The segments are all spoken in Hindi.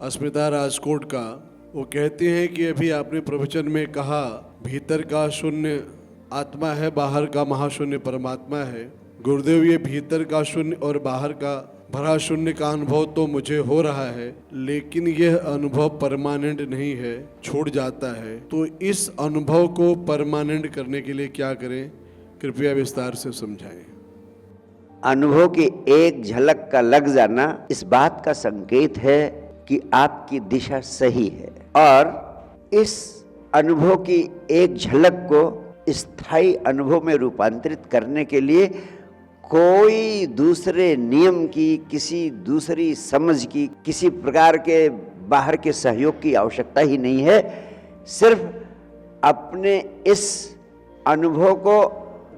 अस्मिता राजकोट का, वो कहती हैं कि अभी आपने प्रवचन में कहा भीतर का शून्य आत्मा है, बाहर का महाशून्य परमात्मा है। गुरुदेव, ये भीतर का शून्य और बाहर का भरा शून्य का अनुभव तो मुझे हो रहा है, लेकिन यह अनुभव परमानेंट नहीं है, छूट जाता है। तो इस अनुभव को परमानेंट करने के लिए क्या करें, कृपया विस्तार से समझाएं। अनुभव की एक झलक का लग जाना इस बात का संकेत है कि आपकी दिशा सही है, और इस अनुभव की एक झलक को स्थायी अनुभव में रूपांतरित करने के लिए कोई दूसरे नियम की, किसी दूसरी समझ की, किसी प्रकार के बाहर के सहयोग की आवश्यकता ही नहीं है। सिर्फ अपने इस अनुभव को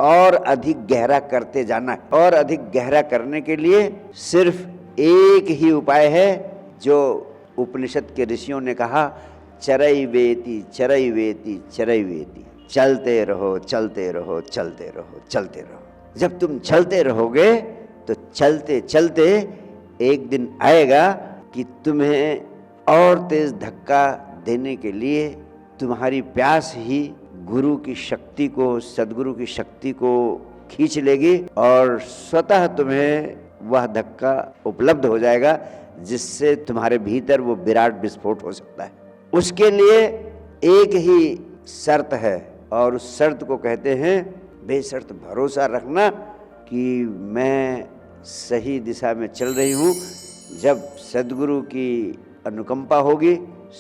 और अधिक गहरा करते जाना, और अधिक गहरा करने के लिए सिर्फ एक ही उपाय है जो उपनिषद के ऋषियों ने कहा, चरई वेति चरई वेति चरई वेति, चलते रहो चलते रहो चलते रहो चलते रहो। जब तुम चलते रहोगे तो चलते चलते एक दिन आएगा कि तुम्हें और तेज धक्का देने के लिए तुम्हारी प्यास ही गुरु की शक्ति को, सदगुरु की शक्ति को खींच लेगी, और स्वतः तुम्हें वह धक्का उपलब्ध हो जाएगा जिससे तुम्हारे भीतर वो विराट विस्फोट हो सकता है। उसके लिए एक ही शर्त है, और उस शर्त को कहते हैं बेशर्त भरोसा रखना कि मैं सही दिशा में चल रही हूँ। जब सदगुरु की अनुकंपा होगी,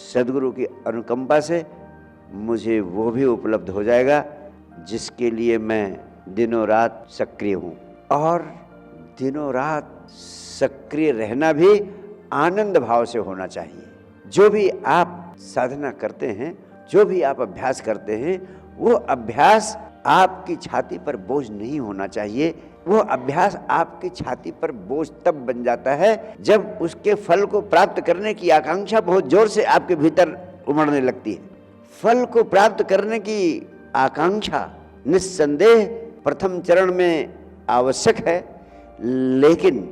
सदगुरु की अनुकंपा से मुझे वो भी उपलब्ध हो जाएगा जिसके लिए मैं दिनों रात सक्रिय हूँ। और दिनों रात सक्रिय रहना भी आनंद भाव से होना चाहिए। जो भी आप साधना करते हैं, जो भी आप अभ्यास करते हैं, वो अभ्यास आपकी छाती पर बोझ नहीं होना चाहिए। वो अभ्यास आपकी छाती पर बोझ तब बन जाता है जब उसके फल को प्राप्त करने की आकांक्षा बहुत जोर से आपके भीतर उमड़ने लगती है। फल को प्राप्त करने की आकांक्षा निस्संदेह प्रथम चरण में आवश्यक है, लेकिन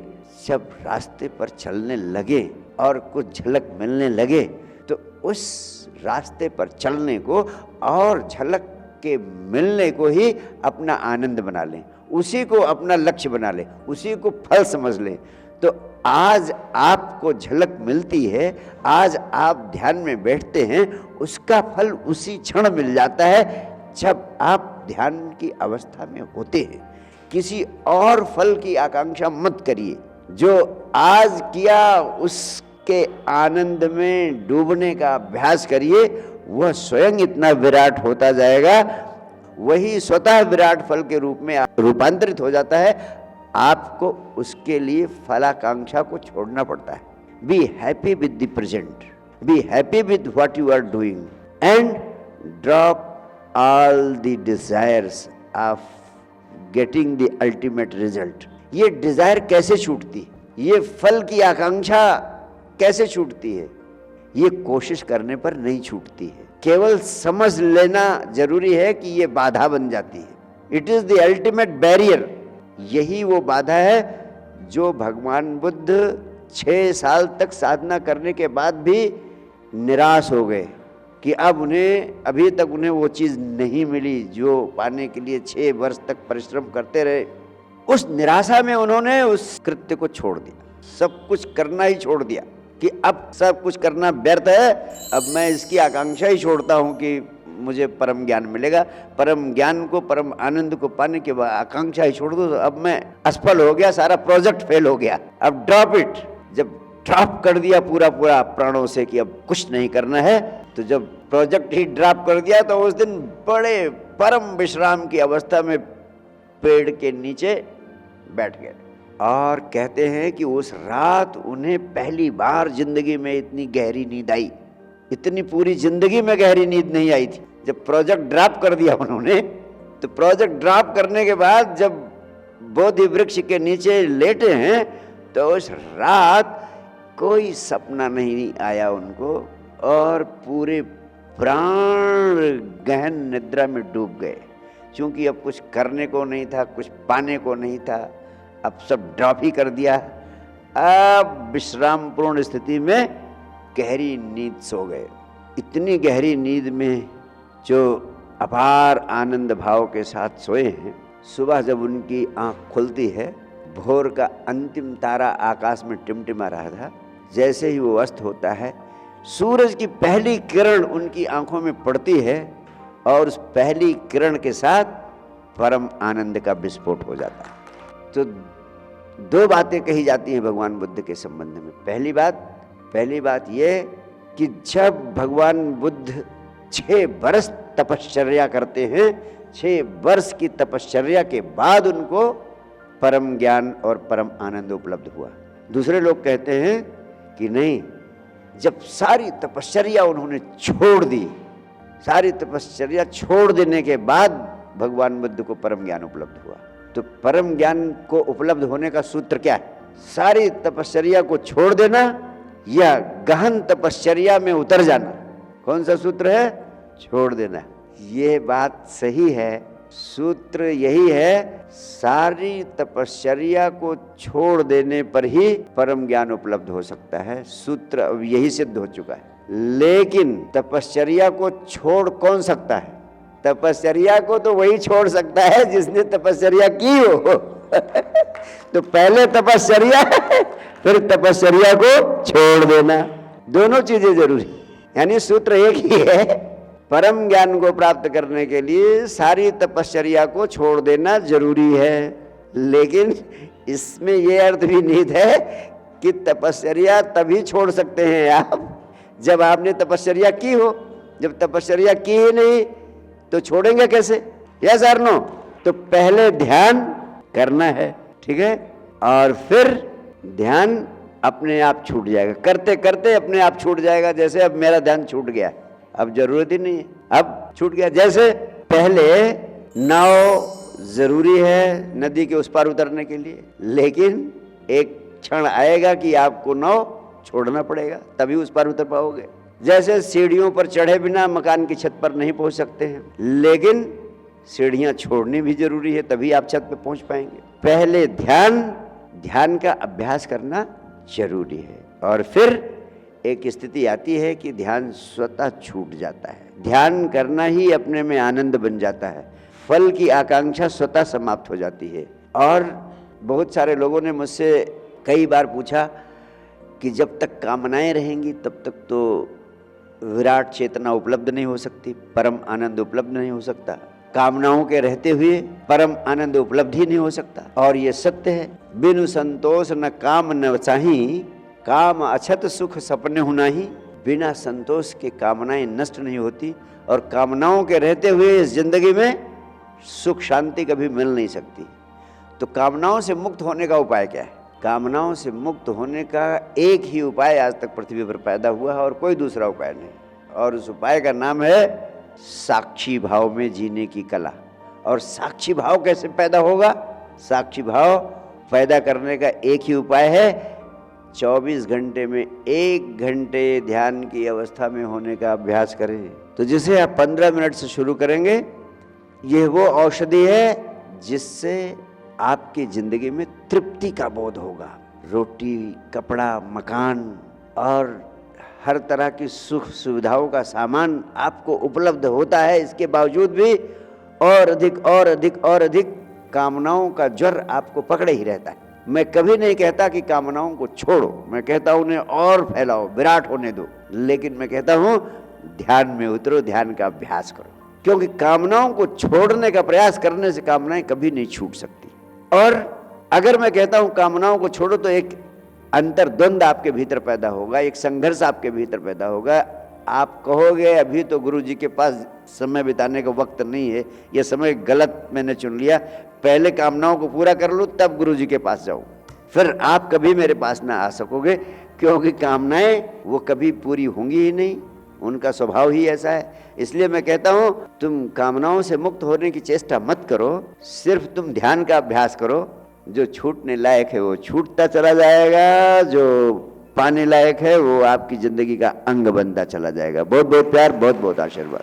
जब रास्ते पर चलने लगे और कुछ झलक मिलने लगे तो उस रास्ते पर चलने को और झलक के मिलने को ही अपना आनंद बना लें, उसी को अपना लक्ष्य बना लें, उसी को फल समझ लें। तो आज आपको झलक मिलती है, आज आप ध्यान में बैठते हैं, उसका फल उसी क्षण मिल जाता है जब आप ध्यान की अवस्था में होते हैं। किसी और फल की आकांक्षा मत करिए। जो आज किया उसके आनंद में डूबने का अभ्यास करिए, वह स्वयं इतना विराट होता जाएगा, वही स्वतः विराट फल के रूप में रूपांतरित हो जाता है। आपको उसके लिए फलाकांक्षा को छोड़ना पड़ता है। Be happy with the present, be happy with what you are doing, and drop all the desires of getting the ultimate result. ये डिजायर कैसे छूटती है, ये फल की आकांक्षा कैसे छूटती है? ये कोशिश करने पर नहीं छूटती है, केवल समझ लेना जरूरी है कि ये बाधा बन जाती है। It is the ultimate barrier. यही वो बाधा है जो भगवान बुद्ध 6 साल तक साधना करने के बाद भी निराश हो गए कि अब उन्हें, अभी तक उन्हें वो चीज़ नहीं मिली जो पाने के लिए 6 वर्ष तक परिश्रम करते रहे। उस निराशा में उन्होंने उस कृत्य को छोड़ दिया, सब कुछ करना ही छोड़ दिया कि अब सब कुछ करना व्यर्थ है, अब मैं इसकी आकांक्षा ही छोड़ता हूँ कि मुझे परम ज्ञान मिलेगा। परम ज्ञान को, परम आनंद को पाने के बाद आकांक्षा ही छोड़ दो, तो अब मैं असफल हो गया, सारा प्रोजेक्ट फेल हो गया, अब ड्रॉप इट। जब ड्रॉप कर दिया पूरा पूरा प्राणों से कि अब कुछ नहीं करना है, तो जब प्रोजेक्ट ही ड्रॉप कर दिया तो उस दिन बड़े परम विश्राम की अवस्था में पेड़ के नीचे बैठ गए। और कहते हैं कि उस रात उन्हें पहली बार जिंदगी में इतनी गहरी नींद आई। इतनी पूरी जिंदगी में गहरी नींद नहीं आई थी। जब प्रोजेक्ट ड्रॉप कर दिया उन्होंने, तो प्रोजेक्ट ड्रॉप करने के बाद जब बोधि वृक्ष के नीचे लेटे हैं तो उस रात कोई सपना नहीं आया उनको, और पूरे प्राण गहन निद्रा में डूब गए। क्योंकि अब कुछ करने को नहीं था, कुछ पाने को नहीं था, अब सब ड्रॉप ही कर दिया। अब विश्राम पूर्ण स्थिति में गहरी नींद सो गए। इतनी गहरी नींद में जो अपार आनंद भाव के साथ सोए हैं, सुबह जब उनकी आंख खुलती है, भोर का अंतिम तारा आकाश में टिमटिमा रहा था, जैसे ही वो अस्त होता है, सूरज की पहली किरण उनकी आंखों में पड़ती है और उस पहली किरण के साथ परम आनंद का विस्फोट हो जाता है। तो दो बातें कही जाती हैं भगवान बुद्ध के संबंध में। पहली बात ये कि जब भगवान बुद्ध 6 वर्ष तपश्चर्या करते हैं, 6 वर्ष की तपश्चर्या के बाद उनको परम ज्ञान और परम आनंद उपलब्ध हुआ। दूसरे लोग कहते हैं कि नहीं, जब सारी तपश्चर्या उन्होंने छोड़ दी, सारी तपश्चर्या छोड़ देने के बाद भगवान बुद्ध को परम ज्ञान उपलब्ध हुआ। तो परम ज्ञान को उपलब्ध होने का सूत्र क्या है? सारी तपश्चर्या को छोड़ देना या गहन तपश्चर्या में उतर जाना। कौन सा सूत्र है? छोड़ देना। ये बात सही है, सूत्र यही है, सारी तपश्चर्या को छोड़ देने पर ही परम ज्ञान उपलब्ध हो सकता है। सूत्र अब यही सिद्ध हो चुका है। लेकिन तपश्चर्या को छोड़ कौन सकता है? तपश्चर्या को तो वही छोड़ सकता है जिसने तपश्चर्या की हो। तो पहले तपश्चर्या फिर तपश्चर्या को छोड़ देना, दोनों चीजें जरूरी। यानी सूत्र एक ही है, परम ज्ञान को प्राप्त करने के लिए सारी तपश्चर्या को छोड़ देना जरूरी है। लेकिन इसमें यह अर्थ भी निहित है कि तपश्चर्या तभी छोड़ सकते हैं आप जब आपने तपश्चर्या की हो। जब तपश्चर्या की ही नहीं तो छोड़ेंगे कैसे? यस और नो? तो पहले ध्यान करना है, ठीक है, और फिर ध्यान अपने आप छूट जाएगा। करते करते अपने आप छूट जाएगा। जैसे अब मेरा ध्यान छूट गया, अब जरूरत ही नहीं है, अब छूट गया। जैसे पहले नाव जरूरी है नदी के उस पार उतरने के लिए, लेकिन एक क्षण आएगा कि आपको नाव छोड़ना पड़ेगा, तभी उस पार उतर पाओगे। जैसे सीढ़ियों पर चढ़े बिना मकान की छत पर नहीं पहुंच सकते हैं, लेकिन सीढ़ियां छोड़नी भी जरूरी है, तभी आप छत पर पहुंच पाएंगे। पहले ध्यान का अभ्यास करना जरूरी है, और फिर एक स्थिति आती है कि ध्यान स्वतः छूट जाता है। ध्यान करना ही अपने में आनंद बन जाता है, फल की आकांक्षा स्वतः समाप्त हो जाती है। और बहुत सारे लोगों ने मुझसे कई बार पूछा कि जब तक कामनाएं रहेंगी तब तक तो विराट चेतना उपलब्ध नहीं हो सकती, परम आनंद उपलब्ध नहीं हो सकता। कामनाओं के रहते हुए परम आनंद उपलब्ध ही नहीं हो सकता। और ये सत्य है, बिनु संतोष न काम न चाही, काम अछत सुख सपने हुना ही। बिना संतोष के कामनाएं नष्ट नहीं होती, और कामनाओं के रहते हुए इस जिंदगी में सुख शांति कभी मिल नहीं सकती। तो कामनाओं से मुक्त होने का उपाय क्या है? कामनाओं से मुक्त होने का एक ही उपाय आज तक पृथ्वी पर पैदा हुआ है, और कोई दूसरा उपाय नहीं। और उस उपाय का नाम है साक्षी भाव में जीने की कला। और साक्षी भाव कैसे पैदा होगा? साक्षी भाव पैदा करने का एक ही उपाय है, 24 घंटे में 1 घंटे ध्यान की अवस्था में होने का अभ्यास करें। तो जिसे आप 15 मिनट से शुरू करेंगे, यह वो औषधि है जिससे आपकी जिंदगी में तृप्ति का बोध होगा। रोटी, कपड़ा, मकान और हर तरह की सुख सुविधाओं का सामान आपको उपलब्ध होता है, इसके बावजूद भी और अधिक और अधिक और अधिक कामनाओं का ज्वर आपको पकड़े ही रहता है। मैं कभी नहीं कहता कि कामनाओं को छोड़ो, मैं कहता हूं उन्हें और फैलाओ, विराट होने दो। लेकिन मैं कहता हूं ध्यान में उतरो, ध्यान का अभ्यास करो, क्योंकि कामनाओं को छोड़ने का प्रयास करने से कामनाएं कभी नहीं छूट सकती। और अगर मैं कहता हूं कामनाओं को छोड़ो, तो एक अंतर्द्वंद आपके भीतर पैदा होगा, एक संघर्ष आपके भीतर पैदा होगा। आप कहोगे अभी तो गुरु जी के पास समय बिताने का वक्त नहीं है, यह समय गलत मैंने चुन लिया, पहले कामनाओं को पूरा कर लूँ तब गुरु जी के पास जाऊँ। फिर आप कभी मेरे पास ना आ सकोगे, क्योंकि कामनाएं वो कभी पूरी होंगी ही नहीं, उनका स्वभाव ही ऐसा है। इसलिए मैं कहता हूं तुम कामनाओं से मुक्त होने की चेष्टा मत करो, सिर्फ तुम ध्यान का अभ्यास करो। जो छूटने लायक है वो छूटता चला जाएगा, जो पाने लायक है वो आपकी जिंदगी का अंग बनता चला जाएगा। बहुत बहुत प्यार, बहुत बहुत आशीर्वाद।